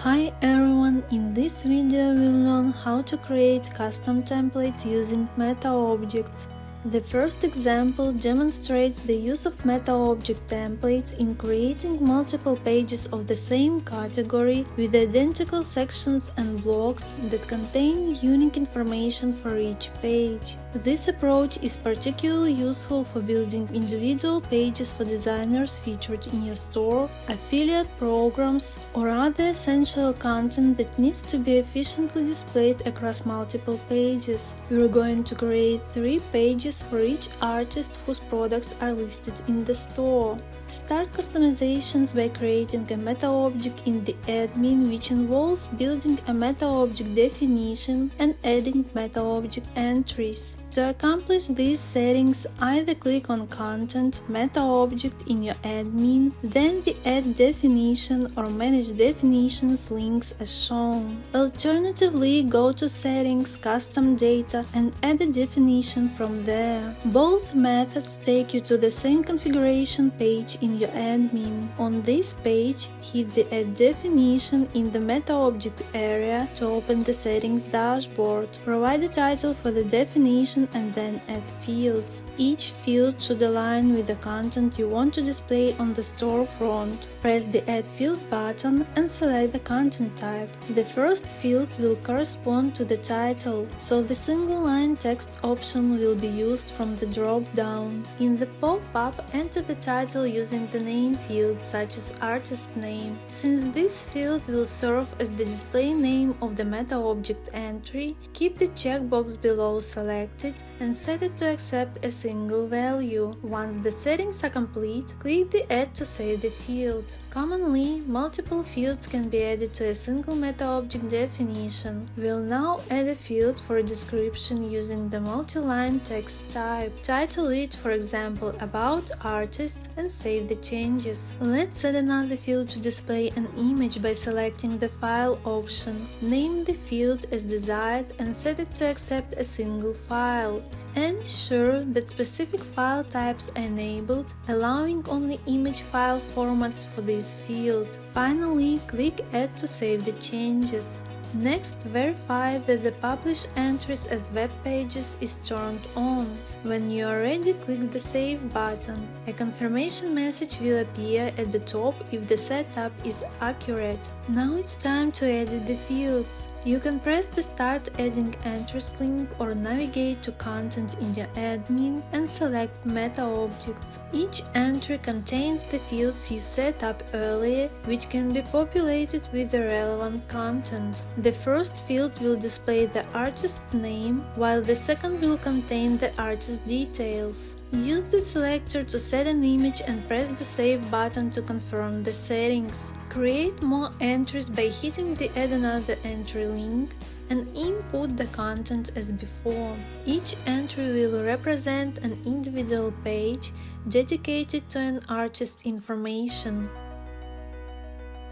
Hi everyone, in this video we'll learn how to create custom templates using Metaobjects. The first example demonstrates the use of Metaobject templates in creating multiple pages of the same category with identical sections and blocks that contain unique information for each page. This approach is particularly useful for building individual pages for designers featured in your store, affiliate programs, or other essential content that needs to be efficiently displayed across multiple pages. We're going to create 3 pages for each artist whose products are listed in the store. Start customizations by creating a Metaobject in the admin, which involves building a Metaobject definition and adding Metaobject entries. To accomplish these settings, either click on Content, Metaobject in your admin, then the Add Definition or Manage Definitions links as shown. Alternatively, go to Settings, Custom Data and add a definition from there. Both methods take you to the same configuration page in your admin. On this page, hit the Add Definition in the Metaobject area to open the Settings dashboard. Provide a title for the definition and then add fields. Each field should align with the content you want to display on the storefront. Press the Add Field button and select the content type. The first field will correspond to the title, so the single-line text option will be used from the drop-down. In the pop-up, enter the title using the name field, such as artist name. Since this field will serve as the display name of the Metaobject entry, keep the checkbox below selected and set it to accept a single value. Once the settings are complete, click the Add to save the field. Commonly, multiple fields can be added to a single Metaobject definition. We'll now add a field for a description using the multi-line text type. Title it, for example, About Artist, and save the changes. Let's add another field to display an image by selecting the File option. Name the field as desired and set it to accept a single file. Ensure that specific file types are enabled, allowing only image file formats for this field. Finally, click Add to save the changes. Next, verify that the Publish Entries as web pages is turned on. When you are ready, click the Save button. A confirmation message will appear at the top if the setup is accurate. Now it's time to edit the fields. You can press the Start Adding Entries link or navigate to Content in your admin and select Metaobjects. Each entry contains the fields you set up earlier, which can be populated with the relevant content. The first field will display the artist's name, while the second will contain the artist's details. Use the selector to set an image and press the Save button to confirm the settings. Create more entries by hitting the Add Another Entry link and input the content as before. Each entry will represent an individual page dedicated to an artist's information.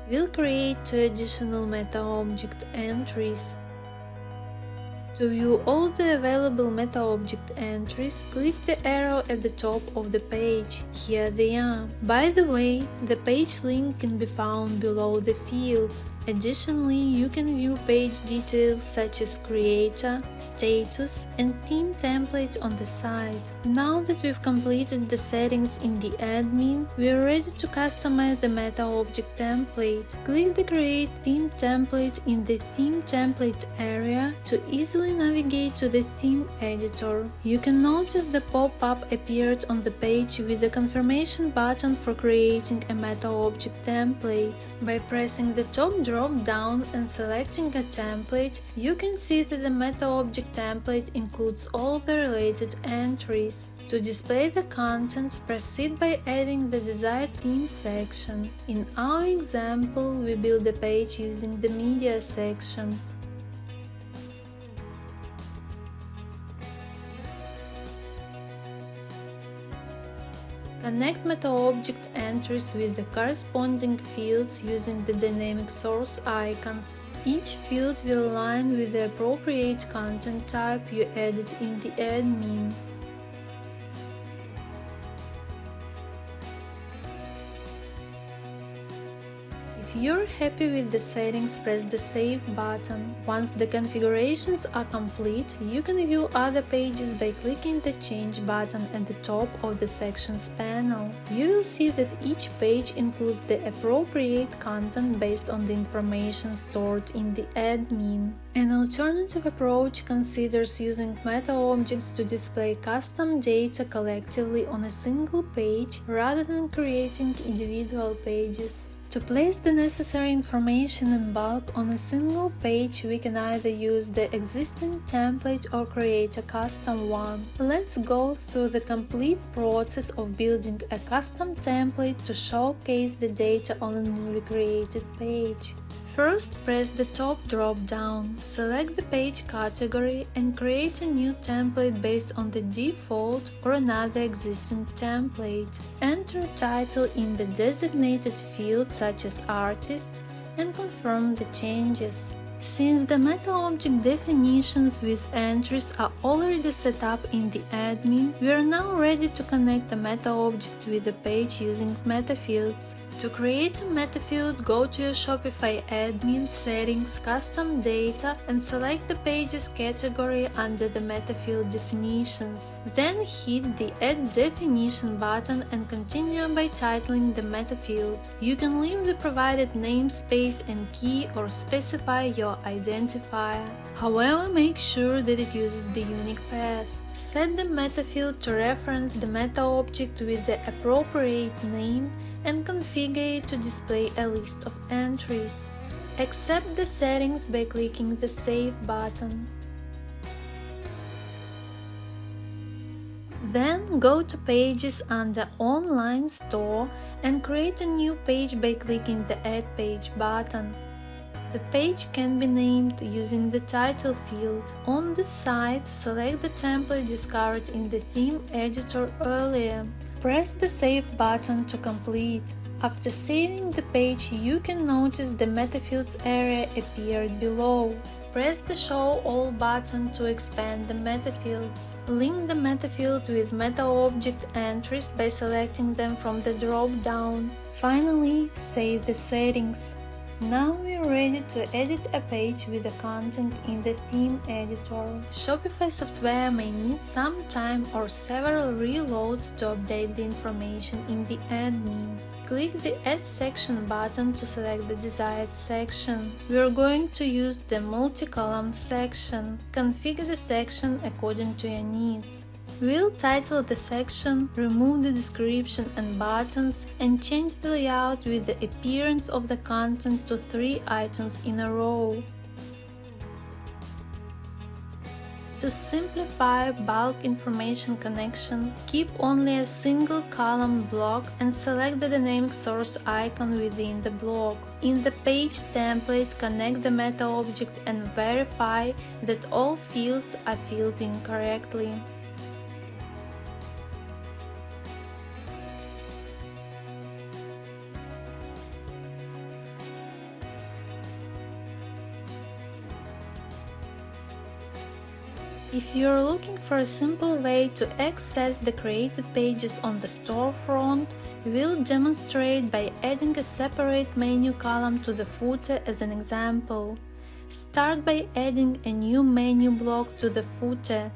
We'll create 2 additional Metaobject entries. To view all the available Metaobject entries, click the arrow at the top of the page. Here they are. By the way, the page link can be found below the fields. Additionally, you can view page details such as creator, status, and theme template on the site. Now that we've completed the settings in the admin, we are ready to customize the Metaobject template. Click the Create Theme Template in the Theme Template area to easily navigate to the theme editor. You can notice the pop-up appeared on the page with the confirmation button for creating a Metaobject template. By pressing the top drop-down and selecting a template, you can see that the Metaobject template includes all the related entries. To display the content, proceed by adding the desired theme section. In our example, we build a page using the Media section. Connect Metaobject entries with the corresponding fields using the dynamic source icons. Each field will align with the appropriate content type you added in the admin. If you're happy with the settings, press the Save button. Once the configurations are complete, you can view other pages by clicking the Change button at the top of the Sections panel. You will see that each page includes the appropriate content based on the information stored in the admin. An alternative approach considers using Metaobjects to display custom data collectively on a single page rather than creating individual pages. To place the necessary information in bulk on a single page, we can either use the existing template or create a custom one. Let's go through the complete process of building a custom template to showcase the data on a newly created page. First, press the top drop-down, select the page category and create a new template based on the default or another existing template. Enter title in the designated field such as artists and confirm the changes. Since the Metaobject definitions with entries are already set up in the admin, we are now ready to connect a Metaobject with the page using metafields. To create a metafield, go to your Shopify admin, settings, custom data and select the pages category under the metafield definitions. Then hit the Add Definition button and continue by titling the metafield. You can leave the provided namespace and key or specify your identifier. However, make sure that it uses the unique path. Set the metafield to reference the Metaobject with the appropriate name and configure it to display a list of entries. Accept the settings by clicking the Save button. Then go to Pages under Online Store and create a new page by clicking the Add Page button. The page can be named using the title field. On the site, select the template discovered in the theme editor earlier. Press the Save button to complete. After saving the page, you can notice the metafields area appeared below. Press the Show All button to expand the metafields. Link the metafield with Metaobject entries by selecting them from the drop-down. Finally, save the settings. Now we are ready to edit a page with the content in the theme editor. Shopify software may need some time or several reloads to update the information in the admin. Click the Add Section button to select the desired section. We are going to use the multi-column section. Configure the section according to your needs. We'll title the section, remove the description and buttons, and change the layout with the appearance of the content to 3 items in a row. To simplify bulk information connection, keep only a single column block and select the dynamic source icon within the block. In the page template, connect the Metaobject and verify that all fields are filled in correctly. If you're looking for a simple way to access the created pages on the storefront, we'll demonstrate by adding a separate menu column to the footer as an example. Start by adding a new menu block to the footer.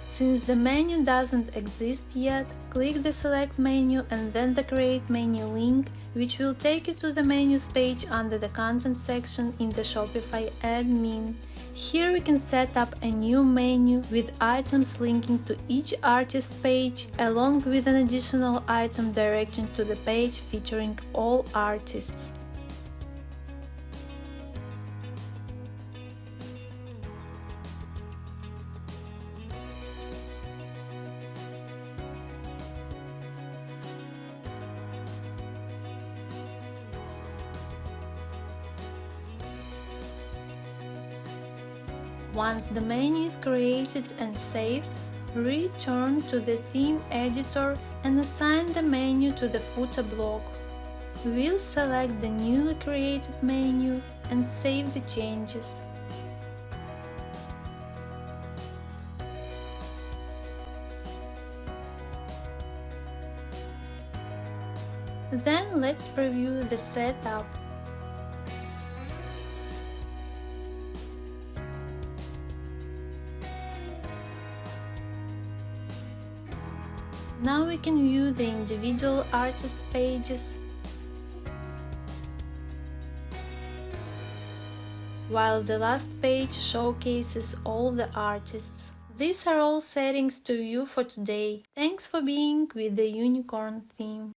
Since the menu doesn't exist yet, click the Select menu and then the Create menu link, which will take you to the menus page under the Content section in the Shopify admin. Here we can set up a new menu with items linking to each artist page, along with an additional item directing to the page featuring all artists. Once the menu is created and saved, return to the theme editor and assign the menu to the footer block. We'll select the newly created menu and save the changes. Then let's preview the setup. Now we can view the individual artist pages, while the last page showcases all the artists. These are all settings to view for today. Thanks for being with the Unicorn theme.